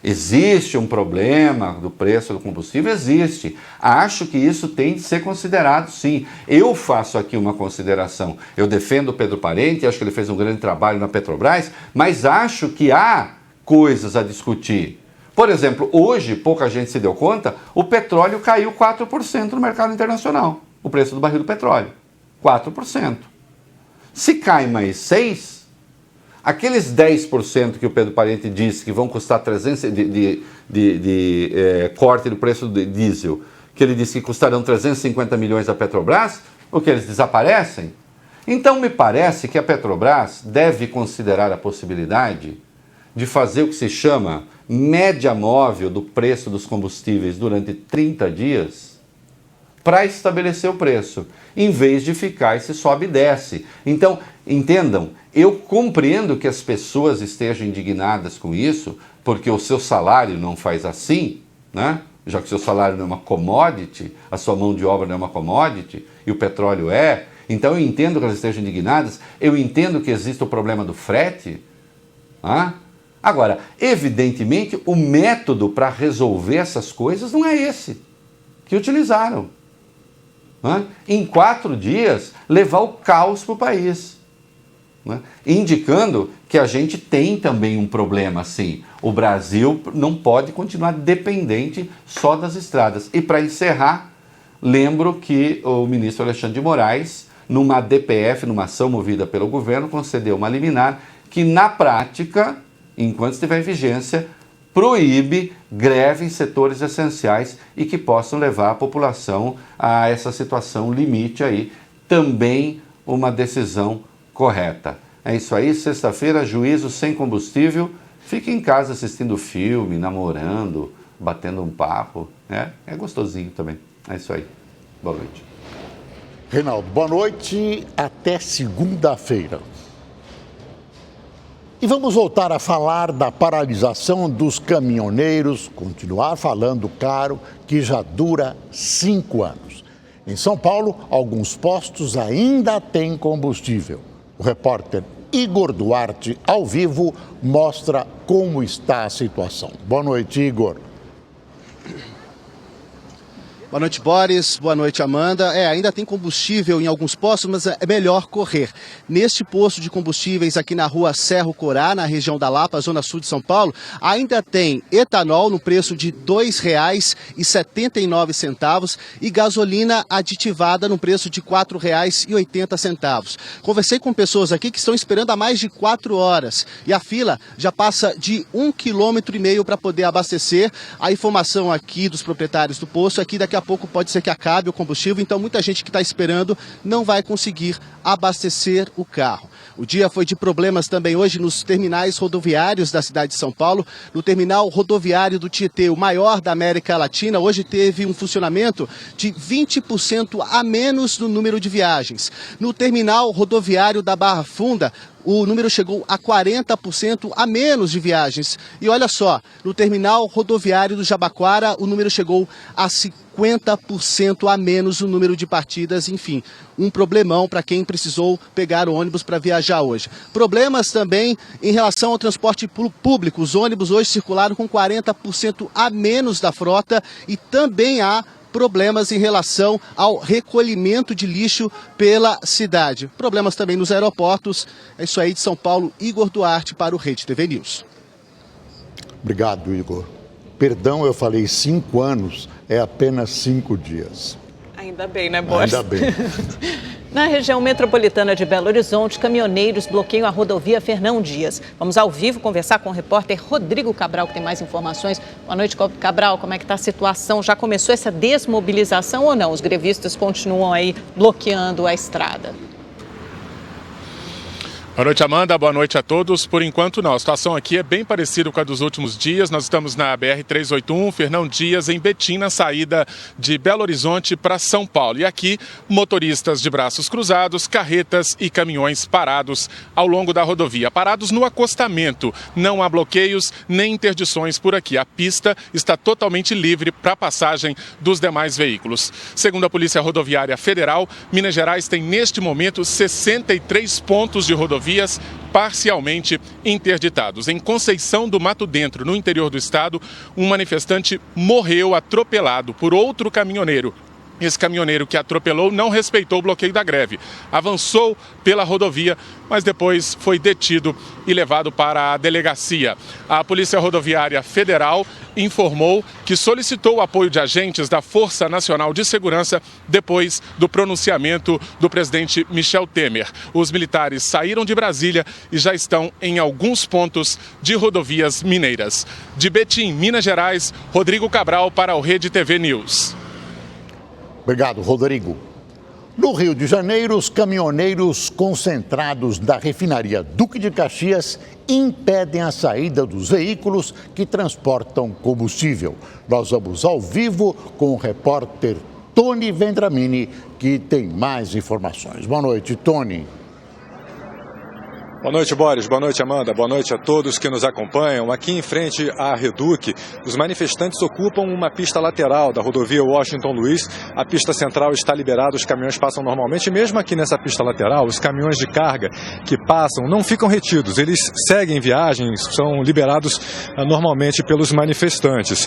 Speaker 28: Existe um problema do preço do combustível? Existe. Acho que isso tem de ser considerado, sim. Eu faço aqui uma consideração. Eu defendo o Pedro Parente, acho que ele fez um grande trabalho na Petrobras, mas acho que há coisas a discutir. Por exemplo, hoje, pouca gente se deu conta, o petróleo caiu 4% no mercado internacional. O preço do barril do petróleo. 4%. Se cai mais 6%, aqueles 10% que o Pedro Parente disse que vão custar 300 corte do preço do diesel, que ele disse que custarão 350 milhões a Petrobras, o que eles desaparecem? Então me parece que a Petrobras deve considerar a possibilidade de fazer o que se chama média móvel do preço dos combustíveis durante 30 dias, para estabelecer o preço, em vez de ficar esse sobe e desce. Então, entendam, eu compreendo que as pessoas estejam indignadas com isso, porque o seu salário não faz assim, né? Já que o seu salário não é uma commodity, a sua mão de obra não é uma commodity, e o petróleo é. Então eu entendo que elas estejam indignadas, eu entendo que existe o problema do frete. Agora, evidentemente, o método para resolver essas coisas não é esse que utilizaram. Em 4 dias, levar o caos para o país. Indicando que a gente tem também um problema assim. O Brasil não pode continuar dependente só das estradas. E para encerrar, lembro que o ministro Alexandre de Moraes, numa DPF, numa ação movida pelo governo, concedeu uma liminar que, na prática, enquanto estiver em vigência, proíbe greve em setores essenciais e que possam levar a população a essa situação limite aí. Também uma decisão correta. É isso aí, sexta-feira, juízo sem combustível. Fique em casa assistindo filme, namorando, batendo um papo. É gostosinho também. É isso aí. Boa noite.
Speaker 2: Reinaldo, boa noite. Até segunda-feira. E vamos voltar a falar da paralisação dos caminhoneiros, continuar falando caro, que já dura 5 anos. Em São Paulo, alguns postos ainda têm combustível. O repórter Igor Duarte, ao vivo, mostra como está a situação. Boa noite, Igor.
Speaker 11: Boa noite, Boris. Boa noite, Amanda. Ainda tem combustível em alguns postos, mas é melhor correr. Neste posto de combustíveis aqui na rua Cerro Corá, na região da Lapa, zona sul de São Paulo, ainda tem etanol no preço de R$ 2,79 e gasolina aditivada no preço de R$ 4,80. Conversei com pessoas aqui que estão esperando há mais de 4 horas e a fila já passa de 1,5 km para poder abastecer. A informação aqui dos proprietários do posto é que daqui a pouco pode ser que acabe o combustível, então muita gente que está esperando não vai conseguir abastecer o carro. O dia foi de problemas também hoje nos terminais rodoviários da cidade de São Paulo. No terminal rodoviário do Tietê, o maior da América Latina, hoje teve um funcionamento de 20% a menos no número de viagens. No terminal rodoviário da Barra Funda, o número chegou a 40% a menos de viagens. E olha só, no terminal rodoviário do Jabaquara, o número chegou a 50% a menos o número de partidas. Enfim, um problemão para quem precisou pegar o ônibus para viajar hoje. Problemas também em relação ao transporte público. Os ônibus hoje circularam com 40% a menos da frota e também há problemas em relação ao recolhimento de lixo pela cidade. Problemas também nos aeroportos. É isso aí de São Paulo, Igor Duarte para o Rede TV News.
Speaker 2: Obrigado, Igor. Perdão, eu falei 5 anos, é apenas 5 dias.
Speaker 6: Ainda bem, né, Boris?
Speaker 2: Ainda bem.
Speaker 6: Na região metropolitana de Belo Horizonte, caminhoneiros bloqueiam a rodovia Fernão Dias. Vamos ao vivo conversar com o repórter Rodrigo Cabral, que tem mais informações. Boa noite, Cabral. Como é que está a situação? Já começou essa desmobilização ou não? Os grevistas continuam aí bloqueando a estrada?
Speaker 16: Boa noite, Amanda. Boa noite a todos. Por enquanto, não. A situação aqui é bem parecida com a dos últimos dias. Nós estamos na BR-381, Fernão Dias, em Betim, na saída de Belo Horizonte para São Paulo. E aqui, motoristas de braços cruzados, carretas e caminhões parados ao longo da rodovia. Parados no acostamento. Não há bloqueios nem interdições por aqui. A pista está totalmente livre para a passagem dos demais veículos. Segundo a Polícia Rodoviária Federal, Minas Gerais tem, neste momento, 63 pontos de rodovia parcialmente interditados. Em Conceição do Mato Dentro, no interior do estado, um manifestante morreu atropelado por outro caminhoneiro. Esse caminhoneiro que atropelou não respeitou o bloqueio da greve. Avançou pela rodovia, mas depois foi detido e levado para a delegacia. A Polícia Rodoviária Federal informou que solicitou o apoio de agentes da Força Nacional de Segurança depois do pronunciamento do presidente Michel Temer. Os militares saíram de Brasília e já estão em alguns pontos de rodovias mineiras. De Betim, Minas Gerais, Rodrigo Cabral para o Rede TV News.
Speaker 2: Obrigado, Rodrigo. No Rio de Janeiro, os caminhoneiros concentrados da refinaria Duque de Caxias impedem a saída dos veículos que transportam combustível. Nós vamos ao vivo com o repórter Tony Vendramini, que tem mais informações. Boa noite, Tony.
Speaker 9: Boa noite, Boris. Boa noite, Amanda. Boa noite a todos que nos acompanham. Aqui em frente à Reduc, os manifestantes ocupam uma pista lateral da rodovia Washington Luiz. A pista central está liberada, os caminhões passam normalmente. Mesmo aqui nessa pista lateral, os caminhões de carga que passam não ficam retidos. Eles seguem viagens, são liberados normalmente pelos manifestantes.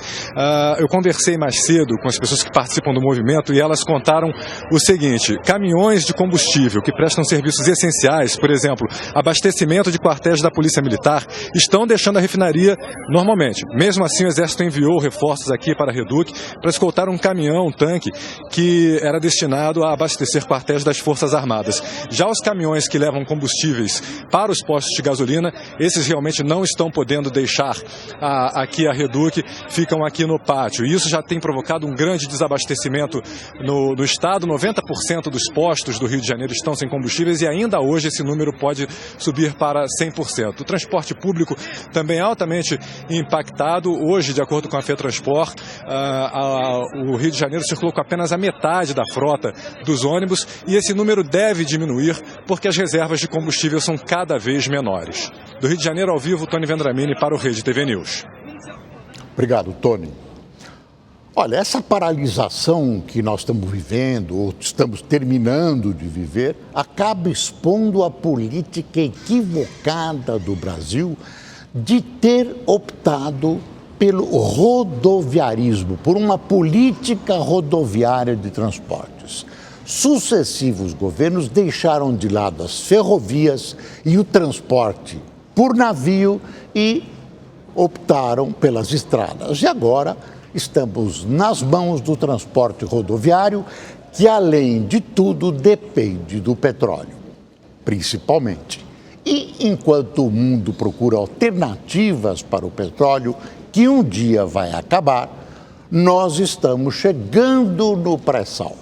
Speaker 9: Eu conversei mais cedo com as pessoas que participam do movimento e elas contaram o seguinte: caminhões de combustível que prestam serviços essenciais, por exemplo, abastecimento de quartéis da Polícia Militar, estão deixando a refinaria normalmente. Mesmo assim, o Exército enviou reforços aqui para a Reduc para escoltar um caminhão, um tanque, que era destinado a abastecer quartéis das Forças Armadas. Já os caminhões que levam combustíveis para os postos de gasolina, esses realmente não estão podendo deixar aqui a Reduc, ficam aqui no pátio. E isso já tem provocado um grande desabastecimento no estado. 90% dos postos do Rio de Janeiro estão sem combustíveis e ainda hoje esse número pode subir para 100%. O transporte público também altamente impactado. Hoje, de acordo com a FETransport, o Rio de Janeiro circulou com apenas a metade da frota dos ônibus e esse número deve diminuir porque as reservas de combustível são cada vez menores. Do Rio de Janeiro, ao vivo, Tony Vendramini para o Rede TV News.
Speaker 2: Obrigado, Tony. Olha, essa paralisação que nós estamos vivendo, ou estamos terminando de viver, acaba expondo a política equivocada do Brasil de ter optado pelo rodoviarismo, por uma política rodoviária de transportes. Sucessivos governos deixaram de lado as ferrovias e o transporte por navio e optaram pelas estradas. E agora estamos nas mãos do transporte rodoviário, que, além de tudo, depende do petróleo, principalmente. E enquanto o mundo procura alternativas para o petróleo, que um dia vai acabar, nós estamos chegando no pré-sal.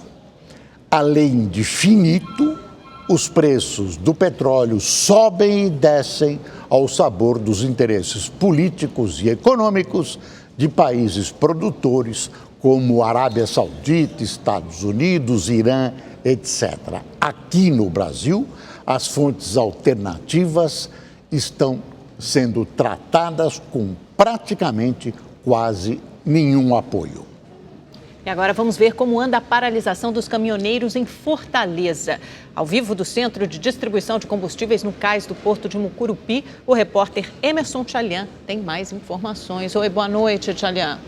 Speaker 2: Além de finito, os preços do petróleo sobem e descem ao sabor dos interesses políticos e econômicos de países produtores como Arábia Saudita, Estados Unidos, Irã, etc. Aqui no Brasil, as fontes alternativas estão sendo tratadas com praticamente quase nenhum apoio.
Speaker 6: E agora vamos ver como anda a paralisação dos caminhoneiros em Fortaleza. Ao vivo do Centro de Distribuição de Combustíveis no cais do Porto de Mucurupi, o repórter Emerson Tchalian tem mais informações. Oi, boa noite, Tchalian.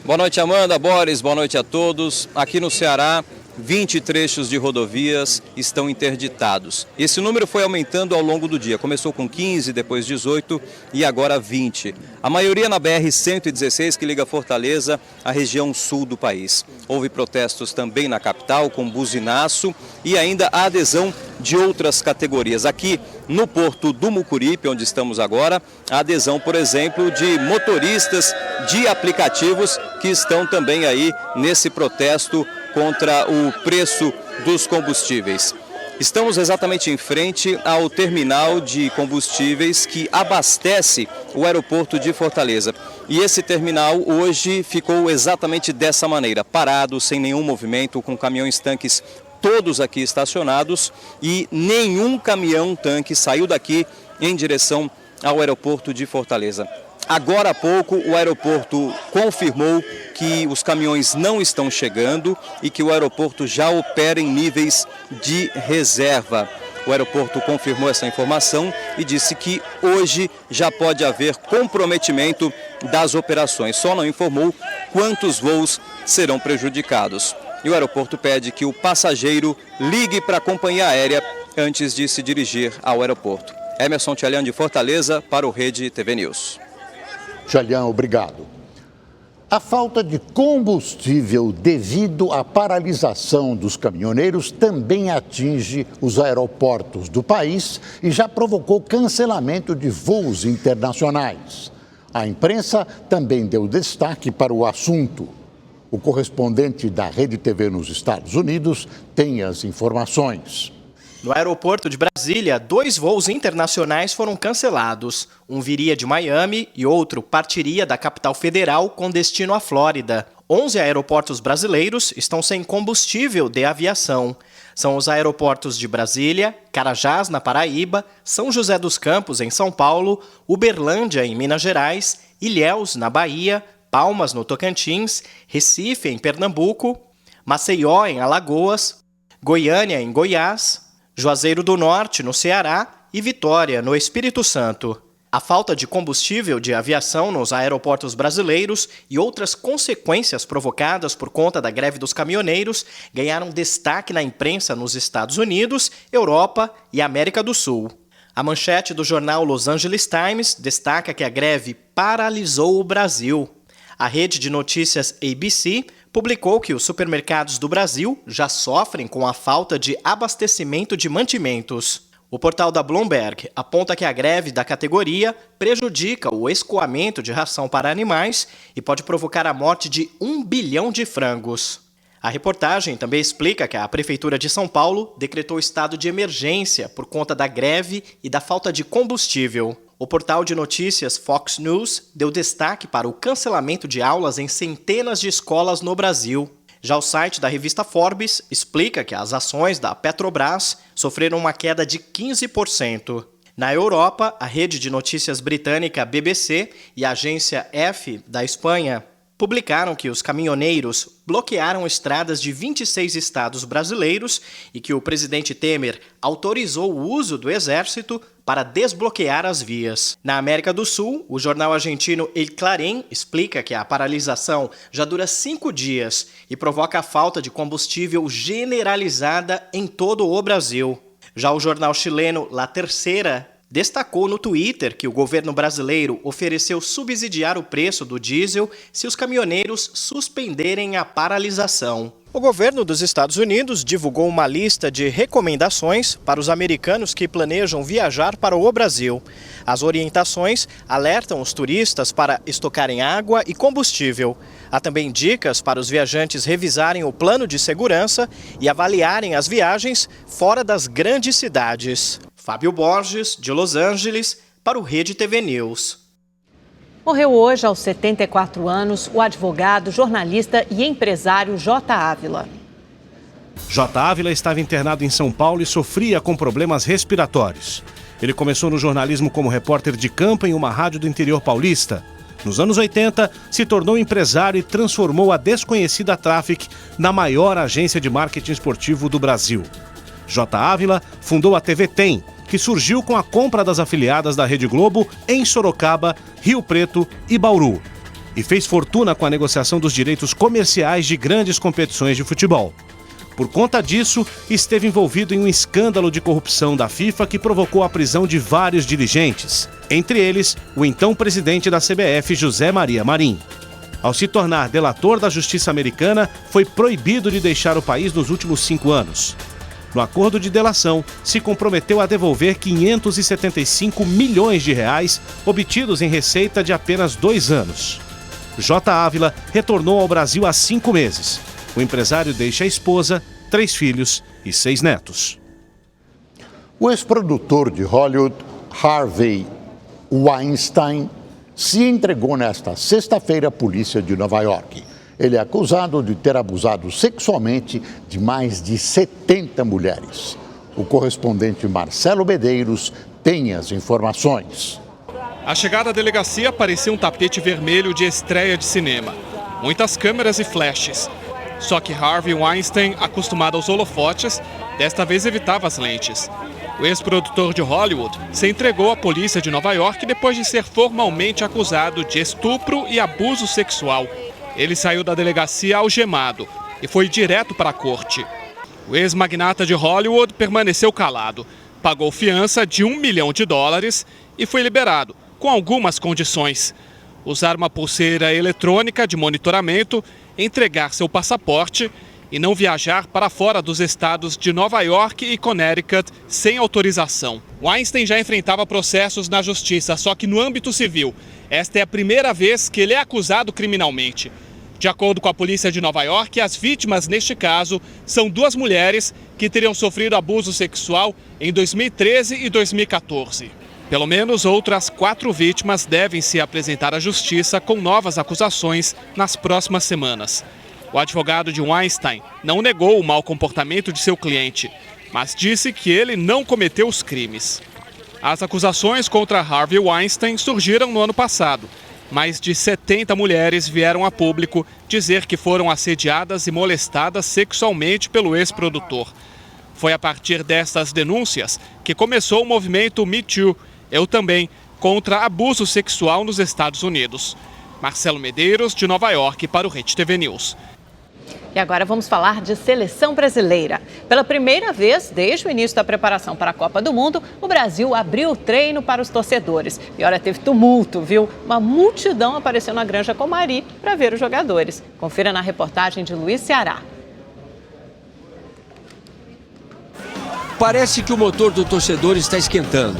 Speaker 17: Boa noite, Amanda, Boris, boa noite a todos. Aqui no Ceará, 20 trechos de rodovias estão interditados. Esse número foi aumentando ao longo do dia. Começou com 15, depois 18 e agora 20. A maioria na BR-116, que liga Fortaleza à região sul do país. Houve protestos também na capital, com buzinaço e ainda a adesão de outras categorias. Aqui no Porto do Mucuripe, onde estamos agora, a adesão, por exemplo, de motoristas de aplicativos que estão também aí nesse protesto contra o preço dos combustíveis. Estamos exatamente em frente ao terminal de combustíveis que abastece o aeroporto de Fortaleza. E esse terminal hoje ficou exatamente dessa maneira, parado, sem nenhum movimento, com caminhões-tanques todos aqui estacionados e nenhum caminhão-tanque saiu daqui em direção ao aeroporto de Fortaleza. Agora há pouco, o aeroporto confirmou que os caminhões não estão chegando e que o aeroporto já opera em níveis de reserva. O aeroporto confirmou essa informação e disse que hoje já pode haver comprometimento das operações. Só não informou quantos voos serão prejudicados. E o aeroporto pede que o passageiro ligue para a companhia aérea antes de se dirigir ao aeroporto. Emerson Tchalian de Fortaleza para o Rede TV News.
Speaker 2: Tchalian, obrigado. A falta de combustível devido à paralisação dos caminhoneiros também atinge os aeroportos do país e já provocou cancelamento de voos internacionais. A imprensa também deu destaque para o assunto. O correspondente da Rede TV nos Estados Unidos tem as informações.
Speaker 18: No aeroporto de Brasília, 2 voos internacionais foram cancelados. Um viria de Miami e outro partiria da capital federal com destino à Flórida. 11 aeroportos brasileiros estão sem combustível de aviação. São os aeroportos de Brasília, Carajás, na Paraíba, São José dos Campos, em São Paulo, Uberlândia, em Minas Gerais, Ilhéus, na Bahia, Palmas, no Tocantins, Recife, em Pernambuco, Maceió, em Alagoas, Goiânia, em Goiás, Juazeiro do Norte, no Ceará e Vitória, no Espírito Santo. A falta de combustível de aviação nos aeroportos brasileiros e outras consequências provocadas por conta da greve dos caminhoneiros ganharam destaque na imprensa nos Estados Unidos, Europa e América do Sul. A manchete do jornal Los Angeles Times destaca que a greve paralisou o Brasil. A rede de notícias ABC publicou que os supermercados do Brasil já sofrem com a falta de abastecimento de mantimentos. O portal da Bloomberg aponta que a greve da categoria prejudica o escoamento de ração para animais e pode provocar a morte de 1 bilhão de frangos. A reportagem também explica que a Prefeitura de São Paulo decretou estado de emergência por conta da greve e da falta de combustível. O portal de notícias Fox News deu destaque para o cancelamento de aulas em centenas de escolas no Brasil. Já o site da revista Forbes explica que as ações da Petrobras sofreram uma queda de 15%. Na Europa, a rede de notícias britânica BBC e a agência F da Espanha publicaram que os caminhoneiros bloquearam estradas de 26 estados brasileiros e que o presidente Temer autorizou o uso do exército para desbloquear as vias. Na América do Sul, o jornal argentino El Clarín explica que a paralisação já dura 5 dias e provoca a falta de combustível generalizada em todo o Brasil. Já o jornal chileno La Tercera destacou no Twitter que o governo brasileiro ofereceu subsidiar o preço do diesel se os caminhoneiros suspenderem a paralisação. O governo dos Estados Unidos divulgou uma lista de recomendações para os americanos que planejam viajar para o Brasil. As orientações alertam os turistas para estocarem água e combustível. Há também dicas para os viajantes revisarem o plano de segurança e avaliarem as viagens fora das grandes cidades. Fábio Borges, de Los Angeles, para o Rede TV News.
Speaker 6: Morreu hoje, aos 74 anos, o advogado, jornalista e empresário J. Ávila.
Speaker 1: J. Ávila estava internado em São Paulo e sofria com problemas respiratórios. Ele começou no jornalismo como repórter de campo em uma rádio do interior paulista. Nos anos 80, se tornou empresário e transformou a desconhecida Traffic na maior agência de marketing esportivo do Brasil. J. Ávila fundou a TV Tem, que surgiu com a compra das afiliadas da Rede Globo em Sorocaba, Rio Preto e Bauru. E fez fortuna com a negociação dos direitos comerciais de grandes competições de futebol. Por conta disso, esteve envolvido em um escândalo de corrupção da FIFA que provocou a prisão de vários dirigentes, entre eles o então presidente da CBF, José Maria Marim. Ao se tornar delator da justiça americana, foi proibido de deixar o país nos últimos 5 anos. No acordo de delação, se comprometeu a devolver 575 milhões de reais obtidos em receita de apenas 2 anos. J. Ávila retornou ao Brasil há 5 meses. O empresário deixa a esposa, 3 filhos e 6 netos.
Speaker 2: O ex-produtor de Hollywood, Harvey Weinstein, se entregou nesta sexta-feira à polícia de Nova York. Ele é acusado de ter abusado sexualmente de mais de 70 mulheres. O correspondente Marcelo Medeiros tem as informações.
Speaker 19: A chegada à delegacia parecia um tapete vermelho de estreia de cinema. Muitas câmeras e flashes. Só que Harvey Weinstein, acostumado aos holofotes, desta vez evitava as lentes. O ex-produtor de Hollywood se entregou à polícia de Nova York depois de ser formalmente acusado de estupro e abuso sexual. Ele saiu da delegacia algemado e foi direto para a corte. O ex-magnata de Hollywood permaneceu calado, pagou fiança de $1 milhão e foi liberado, com algumas condições: usar uma pulseira eletrônica de monitoramento, entregar seu passaporte e não viajar para fora dos estados de Nova York e Connecticut sem autorização. Weinstein já enfrentava processos na justiça, só que no âmbito civil. Esta é a primeira vez que ele é acusado criminalmente. De acordo com a polícia de Nova York, as vítimas neste caso são 2 mulheres que teriam sofrido abuso sexual em 2013 e 2014. Pelo menos outras 4 vítimas devem se apresentar à justiça com novas acusações nas próximas semanas. O advogado de Weinstein não negou o mau comportamento de seu cliente, mas disse que ele não cometeu os crimes. As acusações contra Harvey Weinstein surgiram no ano passado. Mais de 70 mulheres vieram a público dizer que foram assediadas e molestadas sexualmente pelo ex-produtor. Foi a partir dessas denúncias que começou o movimento Me Too, Eu Também, contra abuso sexual nos Estados Unidos. Marcelo Medeiros, de Nova York, para o Rede TV News.
Speaker 6: E agora vamos falar de seleção brasileira. Pela primeira vez, desde o início da preparação para a Copa do Mundo, o Brasil abriu o treino para os torcedores. E olha, teve tumulto, viu? Uma multidão apareceu na Granja Comari para ver os jogadores. Confira na reportagem de Luiz Ceará.
Speaker 3: Parece que o motor do torcedor está esquentando.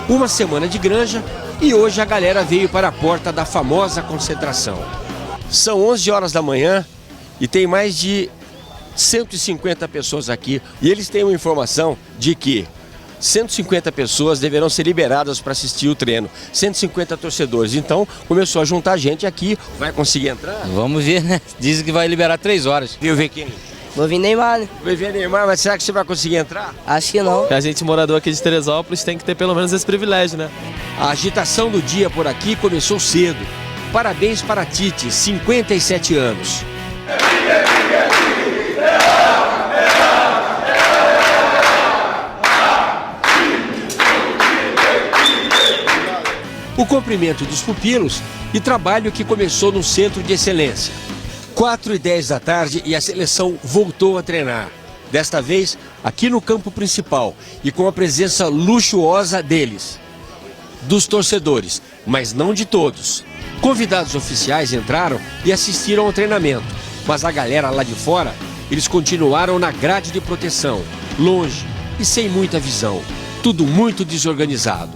Speaker 3: Uma semana de Granja e hoje a galera veio para a porta da famosa concentração. São 11 horas da manhã e tem mais de 150 pessoas aqui. E eles têm uma informação de que 150 pessoas deverão ser liberadas para assistir o treino. 150 torcedores. Então começou a juntar gente aqui. Vai conseguir entrar?
Speaker 4: Vamos ver, né? Dizem que vai liberar 3 horas.
Speaker 3: Viu ver quem?
Speaker 4: Vou vir Neymar, né?
Speaker 3: Vai ver Neymar, mas será que você vai conseguir entrar?
Speaker 4: Acho que não.
Speaker 20: A gente, morador aqui de Teresópolis, tem que ter pelo menos esse privilégio, né?
Speaker 3: A agitação do dia por aqui começou cedo. Parabéns para Tite, 57 anos. O cumprimento dos pupilos e trabalho que começou no Centro de Excelência. 4h10 da tarde e a seleção voltou a treinar. Desta vez, aqui no campo principal e com a presença luxuosa deles. Dos torcedores, mas não de todos. Convidados oficiais entraram e assistiram ao treinamento. Mas a galera lá de fora, eles continuaram na grade de proteção, longe e sem muita visão. Tudo muito desorganizado.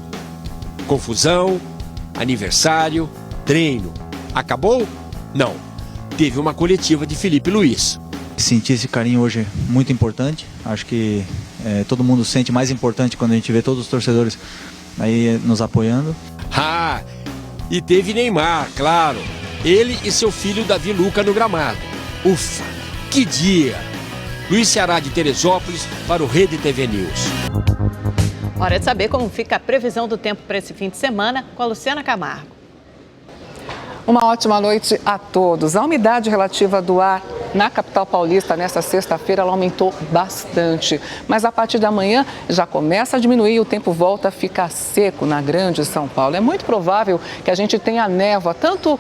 Speaker 3: Confusão, aniversário, treino. Acabou? Não. Teve uma coletiva de Felipe Luiz.
Speaker 21: Sentir esse carinho hoje é muito importante. Acho que todo mundo sente mais importante quando a gente vê todos os torcedores aí nos apoiando.
Speaker 3: Ah, e teve Neymar, claro. Ele e seu filho Davi Luca no gramado. Ufa, que dia! Luiz Ceará de Teresópolis para o Rede TV News.
Speaker 6: Hora de saber como fica a previsão do tempo para esse fim de semana com a Luciana Camargo.
Speaker 22: Uma ótima noite a todos. A umidade relativa do ar na capital paulista nesta sexta-feira ela aumentou bastante. Mas a partir da manhã já começa a diminuir e o tempo volta a ficar seco na grande São Paulo. É muito provável que a gente tenha névoa, tanto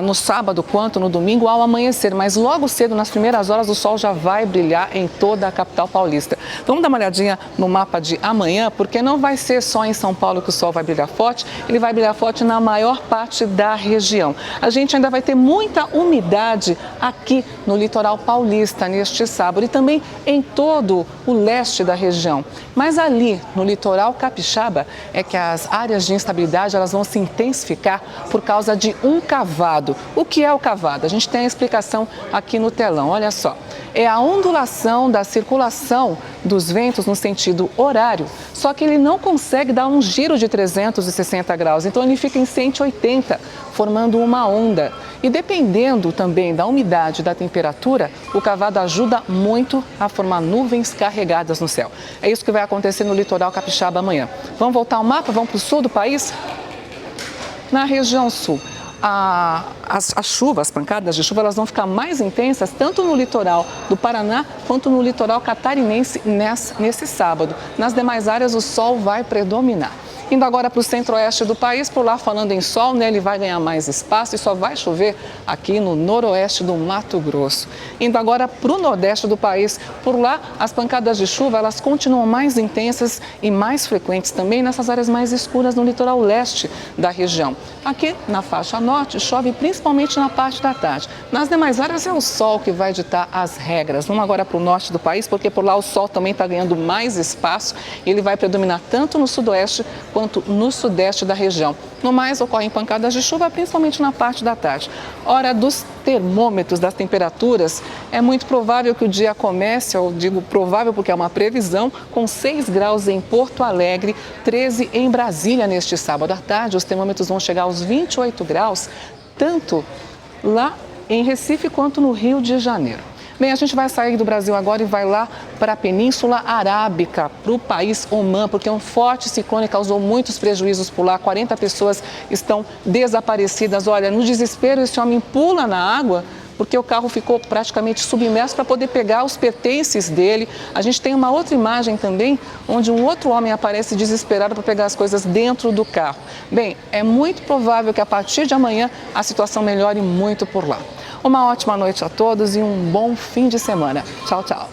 Speaker 22: no sábado quanto no domingo ao amanhecer. Mas logo cedo, nas primeiras horas, o sol já vai brilhar em toda a capital paulista. Vamos dar uma olhadinha no mapa de amanhã, porque não vai ser só em São Paulo que o sol vai brilhar forte. Ele vai brilhar forte na maior parte da região. A gente ainda vai ter muita umidade aqui no litoral paulista neste sábado e também em todo o leste da região. Mas ali no litoral capixaba é que as áreas de instabilidade elas vão se intensificar por causa de um cavado. O que é o cavado? A gente tem a explicação aqui no telão, olha só. É a ondulação da circulação dos ventos no sentido horário, só que ele não consegue dar um giro de 360 graus, então ele fica em 180, formando uma onda. E dependendo também da umidade e da temperatura, o cavado ajuda muito a formar nuvens carregadas no céu. É isso que vai acontecer no litoral capixaba amanhã. Vamos voltar ao mapa? Vamos para o sul do país? Na região sul. As chuvas, as pancadas de chuva, elas vão ficar mais intensas tanto no litoral do Paraná quanto no litoral catarinense nesse sábado. Nas demais áreas, o sol vai predominar. Indo agora para o centro-oeste do país, por lá falando em sol, né, ele vai ganhar mais espaço e só vai chover aqui no noroeste do Mato Grosso. Indo agora para o nordeste do país, por lá as pancadas de chuva elas continuam mais intensas e mais frequentes também nessas áreas mais escuras no litoral leste da região. Aqui na faixa norte chove principalmente na parte da tarde. Nas demais áreas é o sol que vai ditar as regras. Vamos agora para o norte do país, porque por lá o sol também está ganhando mais espaço e ele vai predominar tanto no sudoeste quanto no sudeste da região. No mais, ocorrem pancadas de chuva, principalmente na parte da tarde. Hora dos termômetros, das temperaturas, é muito provável que o dia comece, eu digo provável porque é uma previsão, com 6 graus em Porto Alegre, 13 em Brasília neste sábado à tarde. Os termômetros vão chegar aos 28 graus, tanto lá em Recife quanto no Rio de Janeiro. Bem, a gente vai sair do Brasil agora e vai lá para a Península Arábica, para o país Omã, porque um forte ciclone causou muitos prejuízos por lá. 40 pessoas estão desaparecidas. Olha, no desespero, esse homem pula na água porque o carro ficou praticamente submerso para poder pegar os pertences dele. A gente tem uma outra imagem também, onde um outro homem aparece desesperado para pegar as coisas dentro do carro. Bem, é muito provável que a partir de amanhã a situação melhore muito por lá. Uma ótima noite a todos e um bom fim de semana. Tchau, tchau.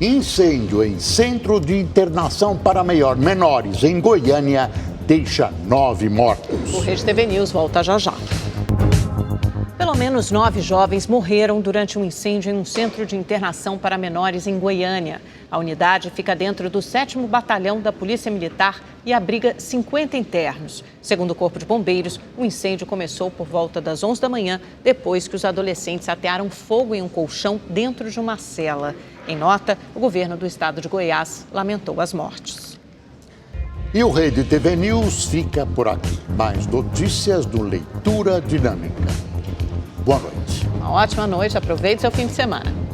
Speaker 2: Incêndio em centro de internação para menores em Goiânia deixa 9 mortos.
Speaker 6: O Rede TV News volta já já. Pelo menos 9 jovens morreram durante um incêndio em um centro de internação para menores em Goiânia. A unidade fica dentro do 7º Batalhão da Polícia Militar e abriga 50 internos. Segundo o Corpo de Bombeiros, o incêndio começou por volta das 11 da manhã, depois que os adolescentes atearam fogo em um colchão dentro de uma cela. Em nota, o governo do estado de Goiás lamentou as mortes.
Speaker 2: E o Rede TV News fica por aqui. Mais notícias do Leitura Dinâmica. Boa noite.
Speaker 6: Uma ótima noite, aproveite seu fim de semana.